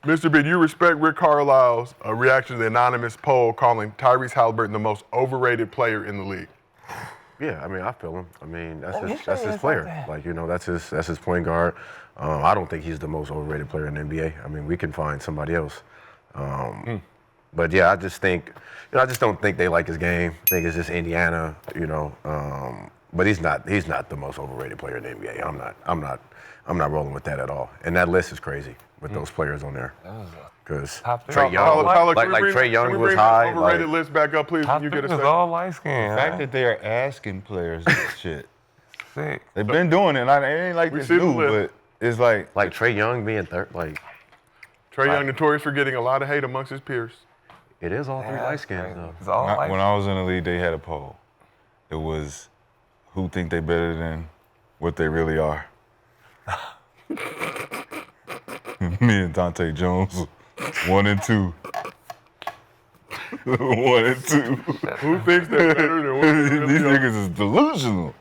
Mr. B, do you respect Rick Carlisle's reaction to the anonymous poll calling Tyrese Haliburton the most overrated player in the league? Yeah, I mean, I feel him. I mean, that's his player. Like, you know, that's his point guard. I don't think he's the most overrated player in the NBA. I mean, we can find somebody else. But yeah, I just think, I just don't think they like his game. I think it's just Indiana, but he's not the most overrated player in the NBA. I'm not rolling with that at all. And that list is crazy with those players on there. Because Trae Young, like Trae Young was high. Overrated list back up, please. You get a second. All light skin. The fact that they are asking players this shit. Sick. They've been doing it. It ain't like this new, but it's like Trae Young being third, Trae Young notorious for getting a lot of hate amongst his peers. It is all three light skins though. It's all light. When I was in the league, they had a poll. It was who think they better than what they really are. Me and Dante Jones, 1 and 2. 1 and 2. Who thinks they're better than what they really These are? niggas is delusional.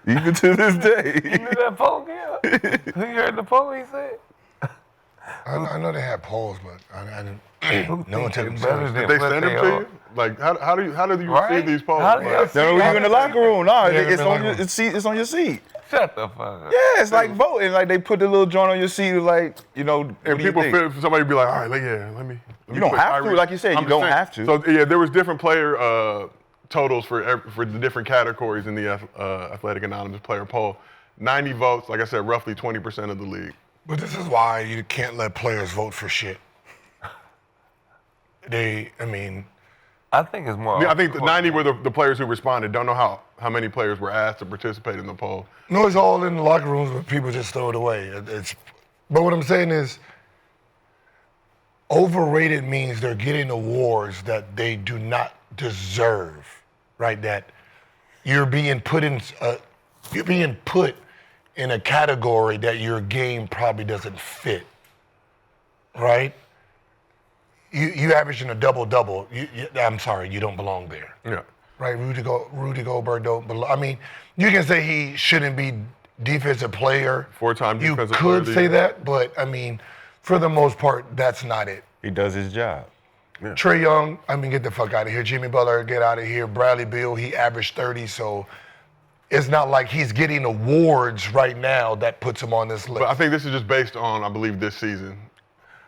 Even to this day. You knew that poll, yeah? You heard the poll he said? I know they had polls, but I didn't. No one took them better serious. than Did they what send them they to are? you? Like, how do you Right? receive these polls? How do you Like, see No, you in the locker room. No, it's in the on locker your room. it's on your seat. Shut the fuck up. Yeah, it's like voting. Like they put the little joint on your seat, like and what do you people think? feel somebody be like, all right, let me. You don't put have to, Tyrese. like you said, I'm you just don't saying. have to. So yeah, there was different player totals for the different categories in the Athletic Anonymous player poll. 90 votes, like I said, roughly 20% of the league. But this is why you can't let players vote for shit. I think it's more. I think the 90 were the players who responded. Don't know how many players were asked to participate in the poll. No, it's all in the locker rooms, but people just throw it away. But what I'm saying is, overrated means they're getting awards that they do not deserve, right? That you're being put in a category that your game probably doesn't fit, right? You averaging a double-double. I'm sorry, you don't belong there. Yeah. Right, Rudy Gobert don't belong. I mean, you can say he shouldn't be defensive player. 4-time defensive player. You of could the say year. that, but I mean, for the most part, that's not it. He does his job. Yeah. Trae Young, get the fuck out of here. Jimmy Butler, get out of here. Bradley Beal, he averaged 30, so it's not like he's getting awards right now that puts him on this list. But I think this is just based on, I believe, this season.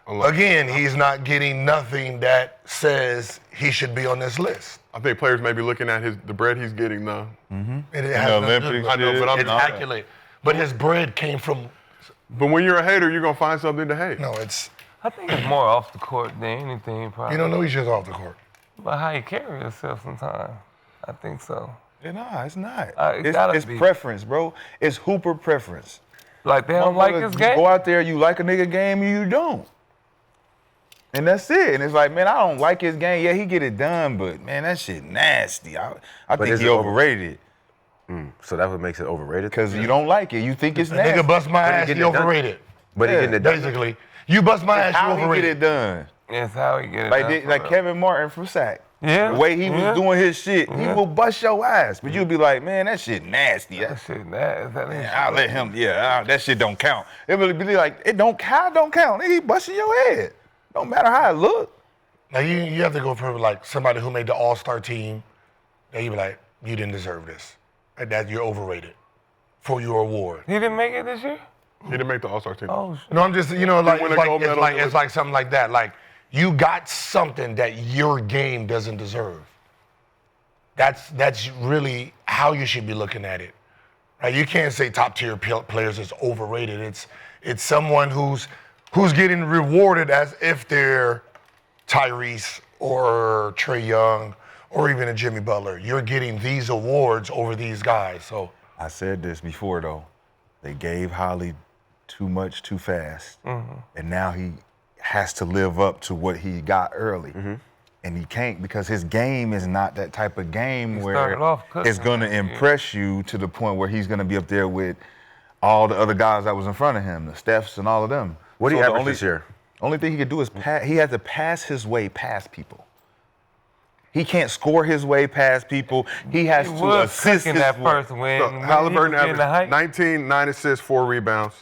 Again, he's not getting nothing that says he should be on this list. I think players may be looking at the bread he's getting though. It has nothing to do Olympics with I know, but I'm it's not. calculated. But his bread came from, But when you're a hater, you're gonna find something to hate. no, it's, I think it's more off the court than anything, probably. you don't know he's just off the court. But how you carry yourself sometimes. I think so. Yeah, no, it's not. It gotta It's be. preference, bro. It's hooper preference. Like, they don't like Motherfucker, his game? You go out there, you like a nigga game, or you don't. And that's it. And it's like, man, I don't like his game. Yeah, he get it done, but man, that shit nasty. I think is he it overrated. So that's what makes it overrated. Because you don't like it. You think it's A nasty. nigga bust my But he ass, getting he it done. overrated. But he Yeah, getting it done. Basically, you bust my ass, you How he get overrated. it done. It's how he get it Like, done for like real. Kevin Martin from Sac. Yeah. The way he Yeah. was doing his shit, he Yeah. will bust your ass. But you'll be like, man, that shit nasty. That shit, that ain't I'll let him, that shit don't count. It really be like, it don't count. Nigga, he busting your head. Don't matter how it look. Now you have to go for like somebody who made the All-Star team. Then you be like, you didn't deserve this. And that you're overrated for your award. He didn't make it this year? He didn't make the All-Star team. Oh, shit. No, I'm just, like win a gold medal. it's like something like that. Like you got something that your game doesn't deserve. That's really how you should be looking at it. Right? You can't say top tier players is overrated. It's someone who's getting rewarded as if they're Tyrese or Trae Young or even a Jimmy Butler. You're getting these awards over these guys. So I said this before, though. They gave Hali too much too fast. And now he has to live up to what he got early. And he can't because his game is not that type of game where started off cooking. it's going to impress you to the point where he's going to be up there with all the other guys that was in front of him, the Stephs and all of them. What do you So the average only- this year? Only thing he could do is he has to pass his way past people. He can't score his way past people. He has He to was assist cooking his that way. first win. So when he Haliburton was getting the hype. averaged 19, 9 assists, 4 rebounds.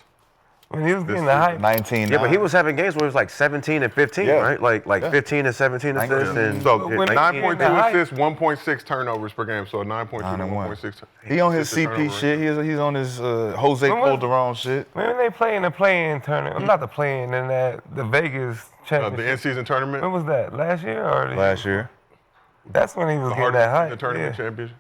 When he was getting the hype. 19. Yeah, but he was having games where it was like 17 and 15, Yeah. right? Like 15 and 17 assists. And So When they 9.2 get the assists, 1.6 turnovers per game. So 9.2 to 9-1. 1.6. He on his assists to CP turnover. shit. He's on his Jose When was- Calderon shit. When they play in the play-in tournament, not the play-in, in the Vegas The championship. in-season tournament. When was that? Last year or the Last year. That's when he was The getting that hype. the tournament championship.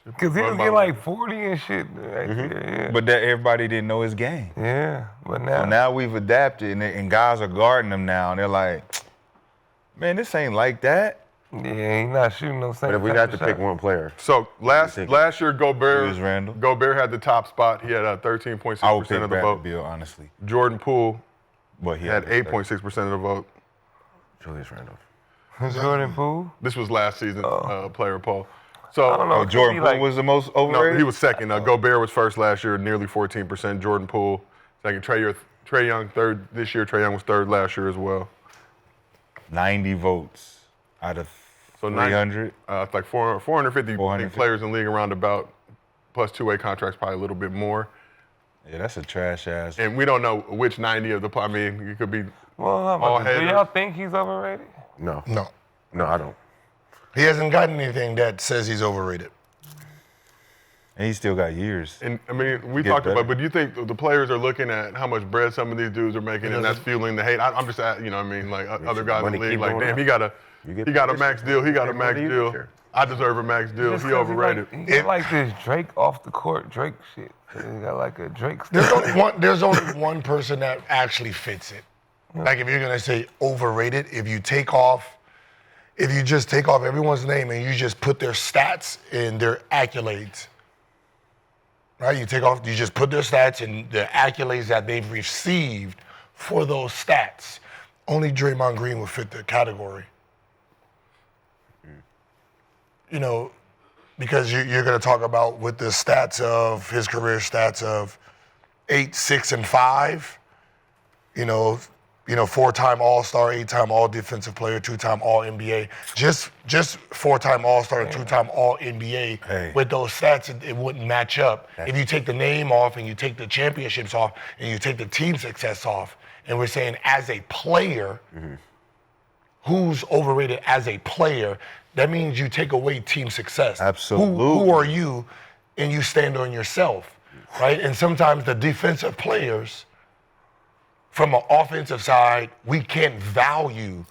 Because he was Run by getting one. like 40 and shit right there. But that everybody didn't know his game. Yeah, but now, So now we've adapted, and guys are guarding him now, and they're like, man, this ain't like that. yeah, he's not shooting those same But if we type got to of pick shots. one player, So last think? year, Julius Randle. Gobert had the top spot. He had I would 13.6% pick of the Bradley vote. Beal, honestly. Jordan Poole But he had 8.6% of the vote. Julius Randle. Jordan Poole. This was last season player poll. So I don't know. Oh, Could Jordan be Poole like- was the most no, overrated? he was second. Gobert was first last year, nearly 14%. Jordan Poole second. Trae Young third this year. Trae Young was third last year as well. 90 votes out of So 300. It's like 450 450. players in the league around about, plus two-way contracts, probably a little bit more. Yeah, that's a trash ass. And we don't know which 90 of the. I mean, it could be. Well, how All about this? Do haters. y'all think he's overrated? No. No. No, I don't. He hasn't gotten anything that says he's overrated. And he still got years. And I mean, we Get talked better. about, but do you think the players are looking at how much bread some of these dudes are making, and that's fueling the hate? I'm just, you know, what I mean, like other guys in money the league, keep like, going damn, up. he got a You get max deal. He got a Hey, max what do you deal. care? I deserve a max deal. Just He 'cause overrated. He got like this Drake off the court Drake shit. He got like a Drake. There's only one person that actually fits it. Like if you're gonna say overrated, if you just take off everyone's name and you just put their stats and their accolades, right? You just put their stats and the accolades that they've received for those stats. Only Draymond Green would fit the category. You know, because you're going to talk about with the stats of his career stats of 8, 6, and 5. You know, 4-time All-Star, 8-time All-Defensive Player, 2-time All-NBA. Just 4-time All-Star and 2-time All-NBA. Hey. With those stats, it wouldn't match up. If you take the name off and you take the championships off and you take the team success off, and we're saying as a player, who's overrated as a player, that means you take away team success. Absolutely. Who are you? And you stand on yourself, right? And sometimes the defensive players, from an offensive side, we can't value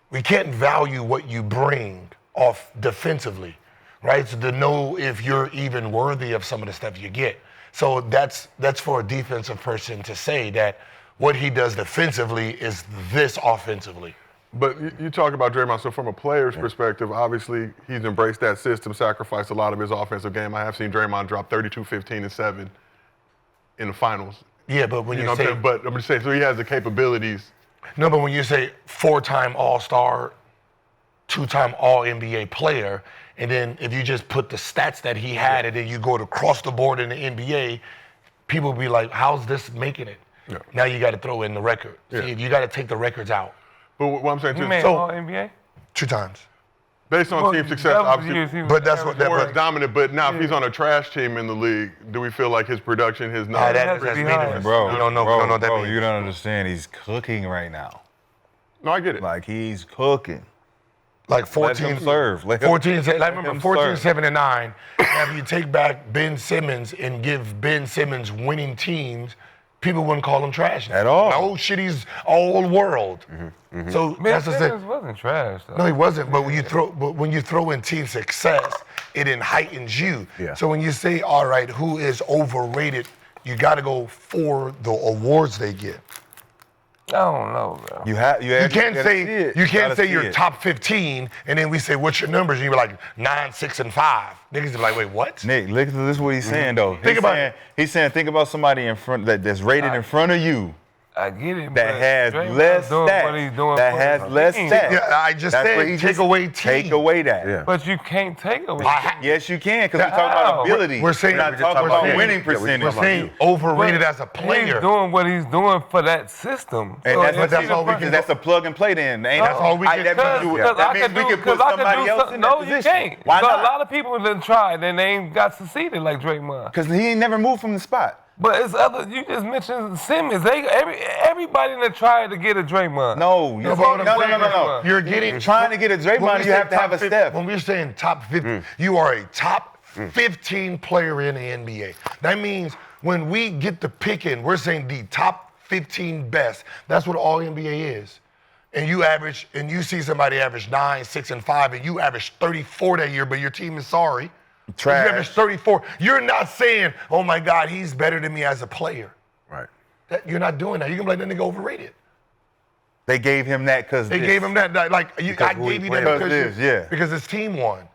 what you bring off defensively, right? So to know if you're even worthy of some of the stuff you get. So that's for a defensive person to say that what he does defensively is this offensively. But you talk about Draymond, so from a player's perspective, obviously he's embraced that system, sacrificed a lot of his offensive game. I have seen Draymond drop 32, 15, and 7 in the finals. Yeah, but when You you know what I'm say saying? But I'm just saying, so he has the capabilities. no, but when you say 4-time All-Star, 2-time All-NBA player, and then if you just put the stats that he had and then you go across the board in the NBA, people be like, how's this making it? Yeah. Now you got to throw in the record. Yeah. See, you got to take the records out. But what I'm saying, He too, made so all NBA. 2 times. based on Well, team success, that was the obviously, years he was But that's what- averaging more but- is dominant. But now, if he's on a trash team in the league, do we feel like his production, his Nah, numbers? that's be meaningless. high. Bro, You don't know what that bro, means. you don't understand. He's cooking right now. No, I get it. Like, he's cooking. Like Let 14, him serve. Let him- 14, like let remember him 14, serve. 7, and 9. Now, if you take back Ben Simmons and give Ben Simmons winning teams, people wouldn't call him trash. At all. Oh, shit, he's all world. So Ben that's the thing. Simmons wasn't trash though. No, he wasn't. But when you throw in team success, it heightens you. Yeah. So when you say, all right, who is overrated, you got to go for the awards they get. I don't know, bro. You can't say you're top. top 15, and then we say what's your numbers, and you're like 9, 6, and 5. Niggas be like, wait, what? Nick, look at this. What he's saying though. Think about it. He's saying, think about somebody in front that's rated in front of you I get it. that but has Draymond's less doing what he's stats. doing That for has his less team. stats. Yeah, I just That's said what he take just- away team. Take away that. Yeah. But you can't take away. Yes, you can, because we're talking about How? ability. We're saying- not we're talking talking about about winning you. Yeah, we're percentage. We're saying overrated But as a player. He's doing what he's doing for that system. And So that's, if that's he's all we a- can- that's a plug and play then. Ain't That's all we can- that means you- Because that I means could we do, can put because I could somebody do else something. in that No, position. you can't. Why Because not? a lot of people done tried and they ain't got succeeded like Draymond. Because he ain't never moved from the spot. But it's other. You just mentioned Simmons. Everybody that tried to get a Draymond. No. No. You're getting Trying to get a Draymond, you have to have a Steph. When we're saying top 50, you are a top 15 player in the NBA. That means when we get the picking, we're saying the top 15 best. That's what all NBA is. And you see somebody average 9, 6, and 5, and you average 34 that year, but your team is sorry. Trash. You average 34. You're not saying, oh my God, he's better than me as a player. Right. You're not doing that. You can be like, that nigga overrated. They gave him that because They gave him that. Like I who he gave you that played. because his team won.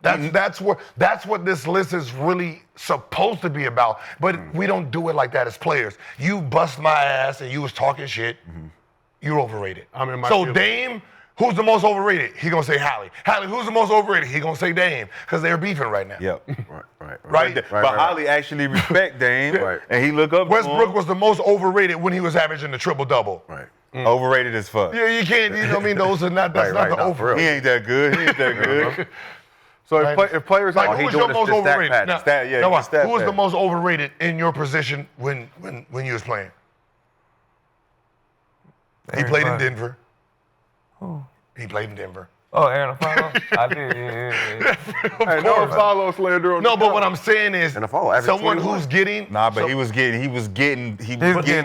That's what this list is really supposed to be about. But we don't do it like that as players. You bust my ass and you was talking shit. You're overrated. I'm in my so field. Dame, who's the most overrated? He gonna say Hali. Hali, who's the most overrated? He gonna say Dame because they're beefing right now. Yep. Right? But Hali actually respect Dame, Right. and he look up to Westbrook him. was the most overrated when he was averaging the triple-double. Right. Overrated as fuck. Yeah, you can't, you know what I mean? Those are not, that's Right, not the no, for over. real. He ain't that good. He ain't that good. So if players Like, have, who's he your doing most is just stat overrated? pad. Now, Stat, yeah, now what? just stat Who was the pad. most overrated in your position when you was playing? He played in Denver. Who? He played in Denver. Oh, Aaron Apollo? I did, yeah. hey, no follow slander on No, the but show. what I'm saying is, And the follow, average someone 21. who's getting, Nah, but he was getting getting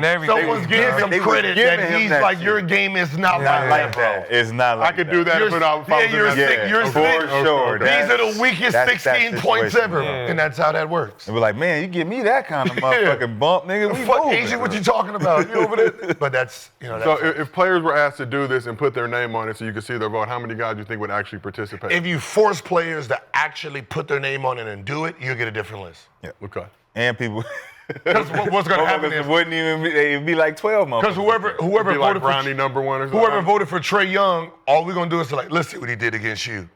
everything. someone's getting some they was credit giving that him he's that like, shit. your game is not Yeah, like like that, that. It's not like I could that. do that if I was you're sick. You're for sick. sure. These are the weakest That's 16 points situation. ever, Yeah. and that's how that works. And we're like, man, you give me that kind of motherfucking bump, nigga. We Fuck, moving. Asian, what you talking about? You over there? But that's, you know, So that's if players were asked to do this and put their name on it so you could see their vote, how many guys do you think would actually participate? if you force players to actually put their name on it and do it, you'll get a different list. Okay. And people. Because what's going to happen Motherfuckers is, wouldn't even be, it'd be like 12 months. because whoever Be like voted Brownie for number one or something. whoever voted for Trae Young, all we're gonna do is like, let's see what he did against you.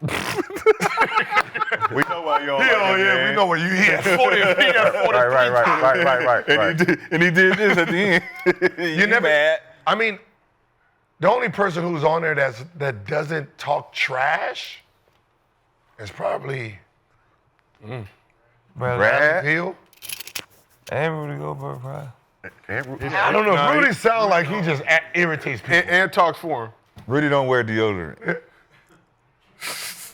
We know why you don't Yeah, like it, yeah, man. we know what you had 40. He had 43. Right. And he did this at the end. You never. mad. I mean, the only person who's on there that doesn't talk trash is probably Brad? Hill. And Rudy Gobert, probably. I don't know. Nah, Rudy he- sound like he just irritates people. And talks for him. Rudy don't wear deodorant.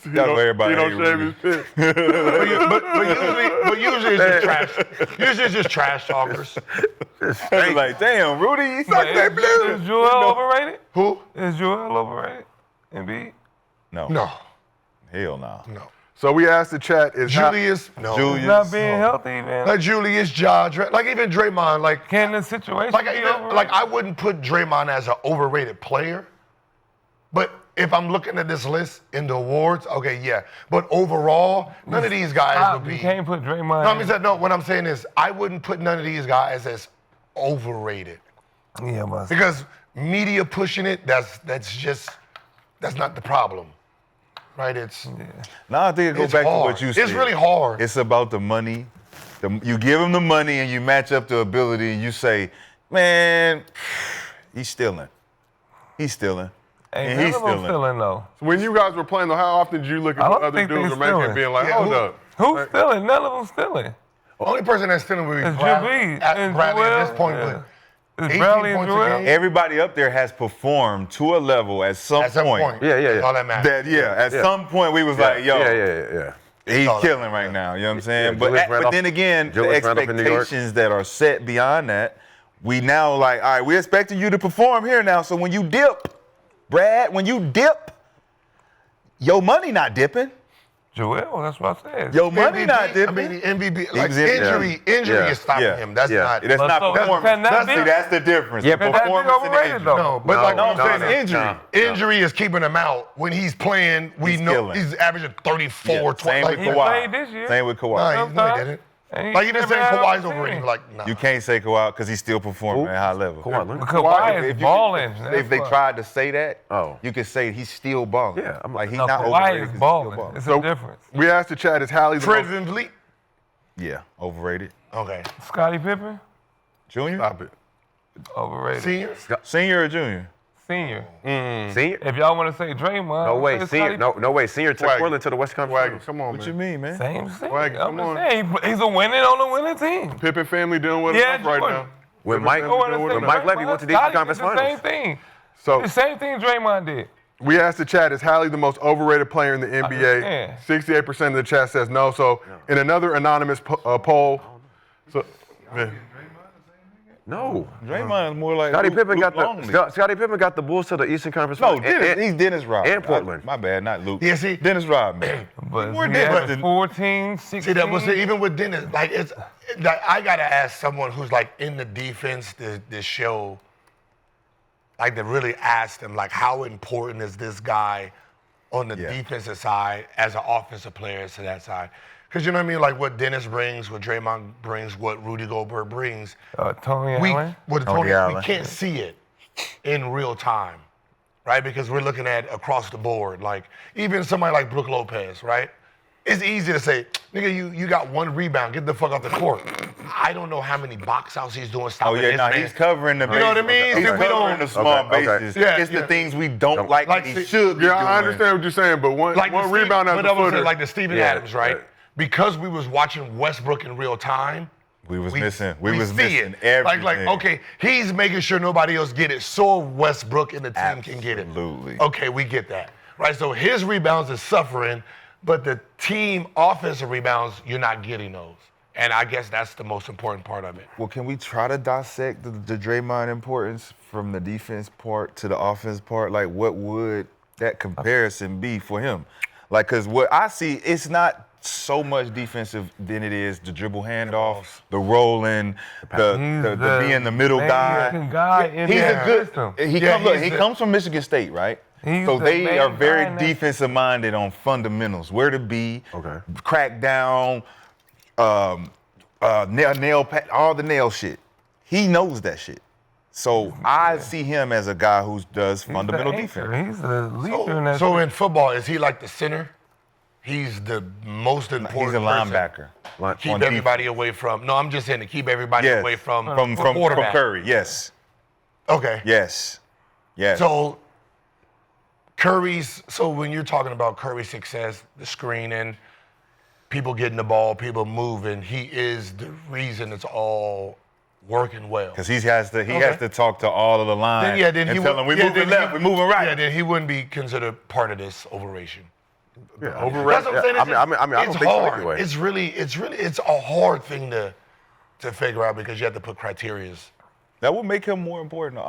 He That's don't- why everybody He don't hate shave Rudy. his pit. but usually it's just trash. Usually it's just trash talkers. It's like, damn, Rudy, you suck But that blue. Is Joel overrated? Who? Is Joel overrated? Embiid? No. No. Hell no. No. So we asked the chat, is Julius. No. Julius. Not being healthy, man. Like Julius, like even Draymond, like Can the situation Like, be even, overrated? like I wouldn't put Draymond as an overrated player, but if I'm looking at this list in the awards, okay, yeah. But overall, none of these guys Stop, would you be. can't put Draymond. No, I mean, no. What I'm saying is, I wouldn't put none of these guys as overrated Yeah, but because media pushing it. That's not the problem, right? It's Now I think it goes it's back hard. to what you said. It's really hard. It's about the money. You give him the money and you match up the ability and you say, man, he's stealing. He's stealing. ain't And none he's of them stealing. stealing, though. When you guys were playing, though, how often did you look at I what don't other think dudes they were making stealing. and being like, Yeah, hold who- up? Who's stealing? None of them stealing. the only person that's stealing would be It's Bradley, Joel and Bradley at this Joel, point. yeah. With It's 18 Bradley and points a Joel. game. Everybody up there has performed to a level at some At some point, Yeah. all that matters. At some point we was like, yo, Yeah. he's all that killing right now. You know what I'm saying? Yeah, but Julius Randolph- then again, the Julius Randolph in New York. expectations that are set beyond that, we now like, all right, we're expecting you to perform here now. So when you dip, Brad, your money not dipping. Joel, that's what I said. Your money not I dipping. mean, the MVP, like was in- injury Yeah. is stopping Yeah. him. That's Yeah. not. That's But not so, performance. can that be- That's the difference. Yeah, The Can that be performance and the overrated, injury. though? No, but like what I'm saying is injury. Injury is keeping him out. When he's playing, we He's know killing. he's averaging 34, Yeah, 20. same Like, with He Kawhi. played this year. Same with Kawhi. no, he Sometimes. didn't. And he Like you just never saying had Kawhi's a overrated. team. Like, nah. You can't say Kawhi because he's still performing at high level. Come on, Luke. Kawhi If is you- balling. If they tried to say that, Oh. you could say he's still balling. Yeah, I'm like he's No, not Kawhi overrated is 'cause he's balling. still It's So- a difference. We asked the chat, is Hali the most... President Elite. Yeah, overrated. Okay. Scottie Pippen, Junior, Stop it. overrated. Senior. senior or junior? Senior. Senior? If y'all want to say Draymond, No way, say senior. Scottie- No way, senior took Swag. Portland to the Western Conference Swaggy, Finals. come on, What man. you mean, man? Same thing. Swag, I'm come just on. saying, he's a winning on a winning team. Pippen family doing well Yeah, enough right Jordan. now. When Mike, When Mike Levy went to the Eastern Conference the same Finals. thing. So The same thing Draymond did. we asked the chat, is Hali the most overrated player in the NBA? understand. 68% of the chat says no. So in another anonymous poll, so man, No. Draymond is more like Scottie Luke- Pippen Luke got Longley. Scottie Pippen got the Bulls to the Eastern Conference No, Finals. he's Dennis Rodman. and Portland. My bad, not Luke. Yeah, see- Dennis Rodman. But More he Dennis averaged than 14, 16. See, that was it, even with Dennis. Like, it's like I gotta ask someone who's like in the defense, this show, like to really ask them, like, how important is this guy on the Yeah. defensive side as an offensive player to that side? Because you know what I mean, like what Dennis brings, what Draymond brings, what Rudy Gobert brings. Tony We Allen. with Tony Tony, we Allen. can't see it in real time, right? Because we're looking at across the board. Like even somebody like Brook Lopez, right? It's easy to say, nigga, you got one rebound, get the fuck off the court. I don't know how many box outs he's doing. Oh Stopping yeah, his no, man. he's covering the. You know what I bases. mean? He's See, we covering don't- the small Okay, okay. bases. Yeah, It's the yeah. things we don't like. Like, he see- should be yeah, doing. I understand what you're saying, but one the Steve- rebound as but a I was saying, footer. like the Steven Yeah, Adams, right? right. Because we was watching Westbrook in real time. We was missing. We was see missing it. everything. Like, okay, he's making sure nobody else get it, so Westbrook and the team can get it. Absolutely. Okay, we get that, right? So his rebounds is suffering, but the team offensive rebounds, you're not getting those. And I guess that's the most important part of it. Well, can we try to dissect the Draymond importance from the defense part to the offense part? Like, what would that comparison be for him? Like, because what I see, it's not so much defensive than it is the dribble handoff, the rolling, the being the middle guy. In He's that a good. system. He comes from Michigan State, right? He's So the they main are guy very in that- defensive minded on fundamentals, where to be, Okay. crack down, nail all the nail shit. He knows that shit. So I see him as a guy who does fundamental He's the defense. anchor. He's the leader in that. So in football, is he like the center? He's the most important. He's a person. linebacker. Keep on everybody away from. No, I'm just saying to keep everybody Yes. away from From quarterback. Curry. Yes. Okay. Yes. Yes. So Curry's. So when you're talking about Curry's success, the screening, people getting the ball, people moving, he is the reason it's all working well. Because he has to talk to all of the line Then and he tell would- them we're yeah, moving then left, he- we're moving right. Yeah, then he wouldn't be considered part of this overration. Yeah, That's what I'm saying. I mean, I don't it's think so hard. anyway. It's a hard thing to figure out because you have to put criterias. That would make him more important.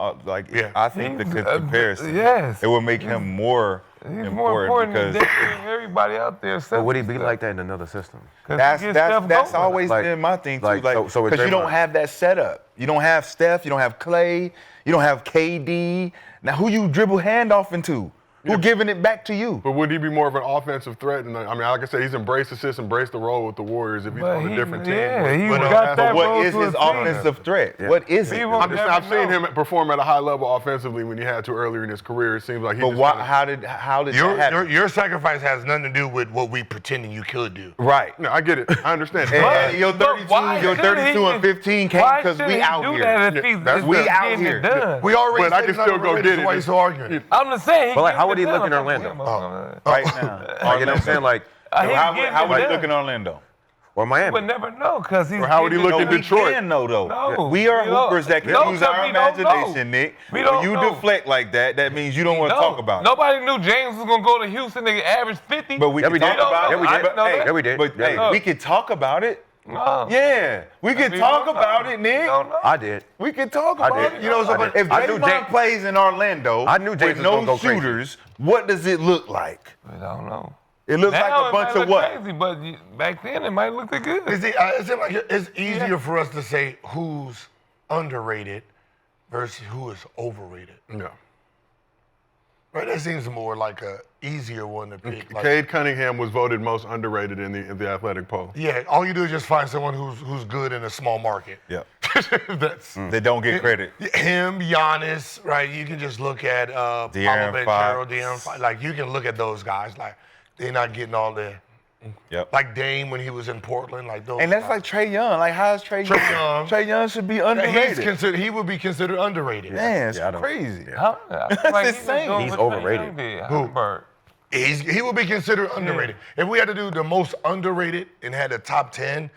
Yeah. I think the He's, comparison. yes. It would make him more He's more important because than everybody out there. But would he be like that in another system? that's always Like- been my thing too. like, Like, so with because you Draymond- don't have that setup. You don't have Steph. You don't have Clay. You don't have KD. Now who you dribble handoff into? Who giving it back to you? But would he be more of an offensive threat? And I mean, like I said, he's embraced the system, embraced the role with the Warriors if he's But on a he- different team. yeah, he But, got that But what role is to his a team. offensive threat? Yeah. What is it? He won't- I've seen know. him perform at a high level offensively when he had to earlier in his career. It seems like he But just why, kinda- how did that happen? Your sacrifice has nothing to do with what we pretending you could do. Right. No, I get it. I understand. And your But 32, why your should 32 he- and 15 came why because should we he out do here. that if he's That's we just out getting here. it done? We already But I said can he's not still go overrated, get so it. why you still arguing? I'm just saying. But like, how would he getting look it in done. Orlando? Right now. Like, you know what I'm saying? Like, He's How getting would it he look in done. Orlando? or You Miami. would never know because he's. Or how would he getting look it in done. Detroit? We can know though. No, We are we don't. hoopers that can No, use 'cause our we don't know. imagination, Nick. We When don't you know. deflect like that, that means you don't want to No. talk about it. Nobody knew James was gonna go to Houston and average 50. But we Yeah, can we talk did. about Yeah, it. we I did. didn't know Hey, that. yeah, we did. But Yeah. hey, we can talk about it. No. Yeah, we can We talk don't know. about it, We Nick. don't know. I did. We can talk I about did. it. You know, so, but If I knew Draymond James- plays in Orlando I knew James with was no gonna go crazy. shooters, what does it look like? I don't know. It looks Now like a it bunch might of look what? Crazy, but back then it might look good. Is it like it's easier for us to say who's underrated versus who is overrated? No. Right? That seems more like a easier one to pick. Like, Cade Cunningham was voted most underrated in the athletic poll. yeah, all you do is just find someone who's good in a small market. Yeah, That's they don't get credit. him, Giannis, right? You can just look at Pablo De'Aaron Banchero, Fox. De'Aaron Fox. Like you can look at those guys. Like they're not getting all the Yep. Like Dame when he was in Portland, like those. And that's guys. like Trae Young. Like, how's Trae Young? Young. Trae Young should be He underrated. would be considered underrated. Man, it's Yeah, I don't- crazy. Huh? Like, insane. He's overrated. Haliburton. He would be considered underrated. If we had to do the most underrated and had a top 10,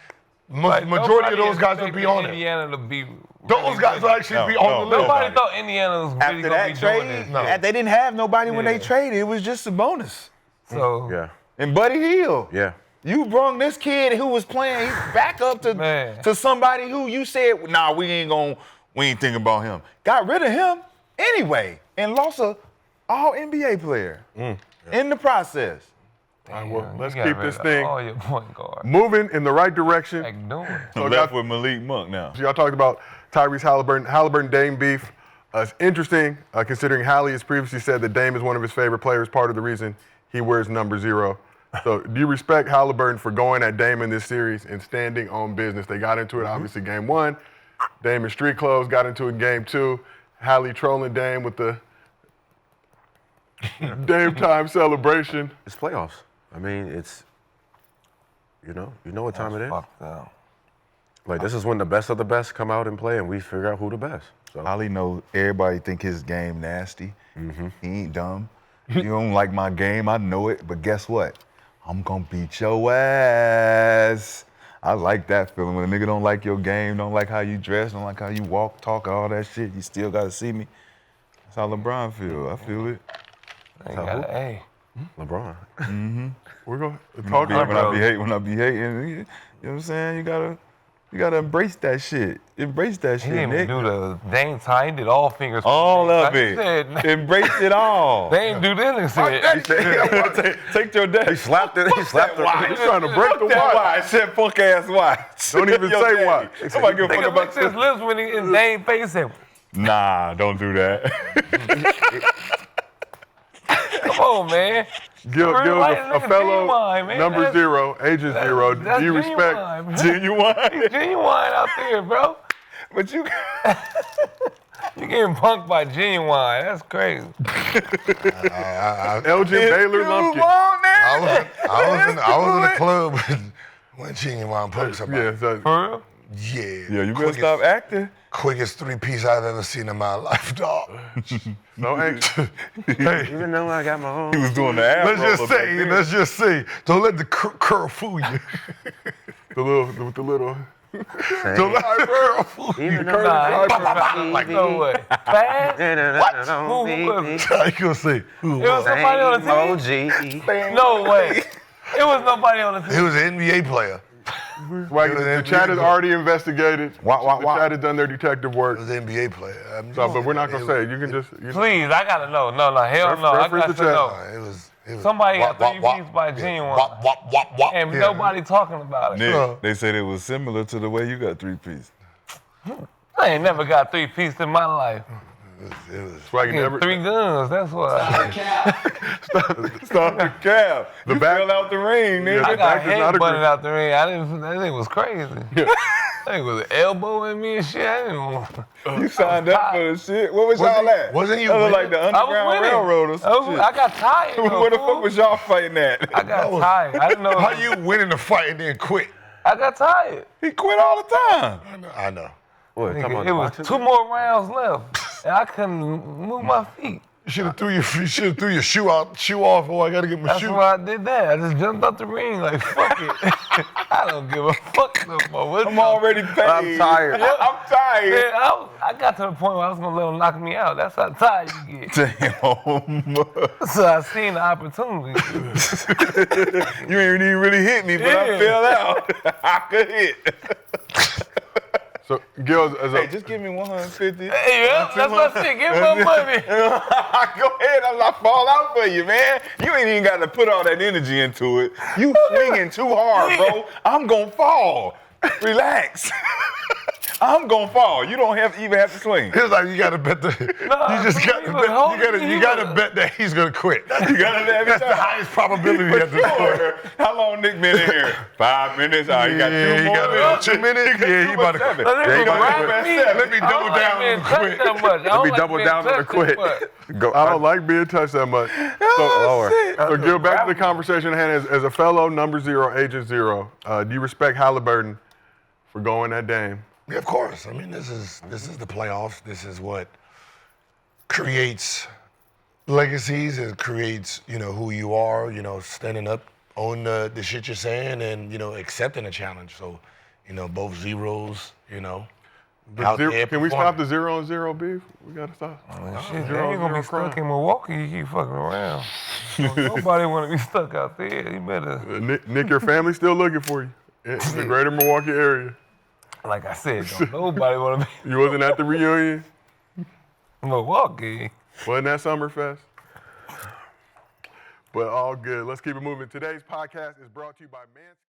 majority of those guys would be on it. Indiana to be Those guys would actually be on the list. Nobody thought Indiana was really After gonna that be doing trade, this. they didn't have nobody when they Yeah. traded. It was just a bonus. So Yeah. And Buddy Hield. Yeah. You brung this kid who was playing back up to somebody who you said, nah, we ain't thinking about him. Got rid of him anyway and lost a all NBA player in the process. All right, well, let's you got keep rid this of thing all your point guard. moving in the right direction. Like doing. So Left y'all- with Malik Monk now. So y'all talked about Tyrese Haliburton Dame beef. It's interesting considering Hali has previously said that Dame is one of his favorite players, part of the reason he wears number 0. So do you respect Haliburton for going at Dame in this series and standing on business? They got into it, obviously, game 1. Dame in street clothes, got into it in game 2. Hali trolling Dame with the Dame time celebration. It's playoffs. I mean, it's, you know what time it is. Fucked up. Like, this is when the best of the best come out and play, and we figure out who the best. So Hali knows everybody think his game nasty. He ain't dumb. You don't like my game, I know it, but guess what? I'm gonna beat your ass. I like that feeling. When a nigga don't like your game, don't like how you dress, don't like how you walk, talk, all that shit, you still gotta see me. That's how LeBron feel. I feel it. Hey, LeBron. We're going to talk When about I be hating, you know what I'm saying? You gotta embrace that shit. Embrace that he shit, didn't Nick. even do the Dame time. He did all fingers. All of He it. said, Embrace it all. they ain't do this and said, Take your day. He slapped it. He slapped it. He's trying to break the That watch. watch. Said punk ass watch. Don't even Your say daddy. watch. Somebody give a fuck nigga about licked his this. lips when he in Dame face said, Nah, don't do that. come on, man. Gil's Real life a nigga fellow genuine, man. number That's- 0, agent 0. That's Do you respect? genuine, man. Genuine. Genuine out there, bro. But you You getting punked by Genuine. That's crazy. Elgin Baylor Lumpkin. I was in the club when Genuine punked somebody. Yeah, so For real? Yeah. Yeah, you better stop acting. Quickest 3-piece I've ever seen in my life, dog. no angst. Even though I got my own. He was doing the ass Let's just say, don't let the curl fool you. the little. Don't let the curl fool you. Even Nah, though like no way. Fast? Who was it? I can say, who It was somebody on the team? No way. It was nobody on the He team. was an NBA player. Right, the chat is already investigated. Wah, wah, the wah. chat has done their detective work. He was an NBA player. So, but we're not gonna say it. You can just. Please, I gotta know. No, hell no. I Reference got the to chat. know. It was Somebody got wop, 3 wop, piece by yeah. Genuine. Wop, wop, wop, wop. And Yeah. nobody talking about it. Nick, they said it was similar to the way you got 3-piece. I ain't never got 3 piece in my life. It was That's why you Get never. 3 guns, that's what. Stop the cap. You back- fell out the ring, nigga. Yeah, I got Back does not head butted agree. out the ring. I didn't. That thing was crazy. That thing was elbowing me and shit. I didn't want. You signed up for the shit. Where was y'all at? wasn't you That was winning? like the I was Underground winning. Railroad or some shit. I got tired. though, Where the fool. fuck was y'all fighting at? I got tired. I didn't know. How you winning the fight and then quit? I got tired. He quit all the time. I know. What, talking Nigga, about it was boxing? 2 more rounds left, and I couldn't move my feet. You should have threw your shoe off. Oh, I gotta get my That's shoe. why I did that. I just jumped out the ring like fuck it. I don't give a fuck no more. What I'm already paid. I'm tired. I'm tired. Man, I got to the point where I was gonna let him knock me out. That's how tired you get. Damn. So I seen the opportunity. You ain't even really hit me, but I Yeah. fell out. I could hit. So, Gil, as a, Hey, just give me 150. Hey, yeah, that's my shit. Give me my money. Go ahead, I'll fall out for you, man. You ain't even got to put all that energy into it. You swinging too hard, bro. I'm gonna fall. Relax. I'm gonna fall. You don't even have to swing. It's like you gotta bet you gotta bet that he's gonna quit. You gotta have That's the highest probability at this point. How long Nick been in here? 5 minutes. Oh, you got 2 more minutes. 2 minutes. Yeah, he about to quit. Let me double down on the quit. Let me double down on the quit. I don't like being touched that much. So Gil, back to the conversation at hand. As a fellow number 0, Agent 0, do you respect Haliburton for going that Dame? Yeah, of course. I mean, this is the playoffs. This is what creates legacies. It creates, who you are. Standing up on the shit you're saying, and accepting a challenge. So, both zeros. Out there Can we stop the 0-0 beef? We gotta stop. Shit, they ain't gonna be stuck in Milwaukee. You keep fucking around. Nobody wanna be stuck out there. You better. Nick, your family's still looking for you in the greater Milwaukee area. Like I said, nobody wanna be You wasn't at the reunion? Milwaukee. Wasn't that Summerfest? But all good. Let's keep it moving. Today's podcast is brought to you by Manscaped.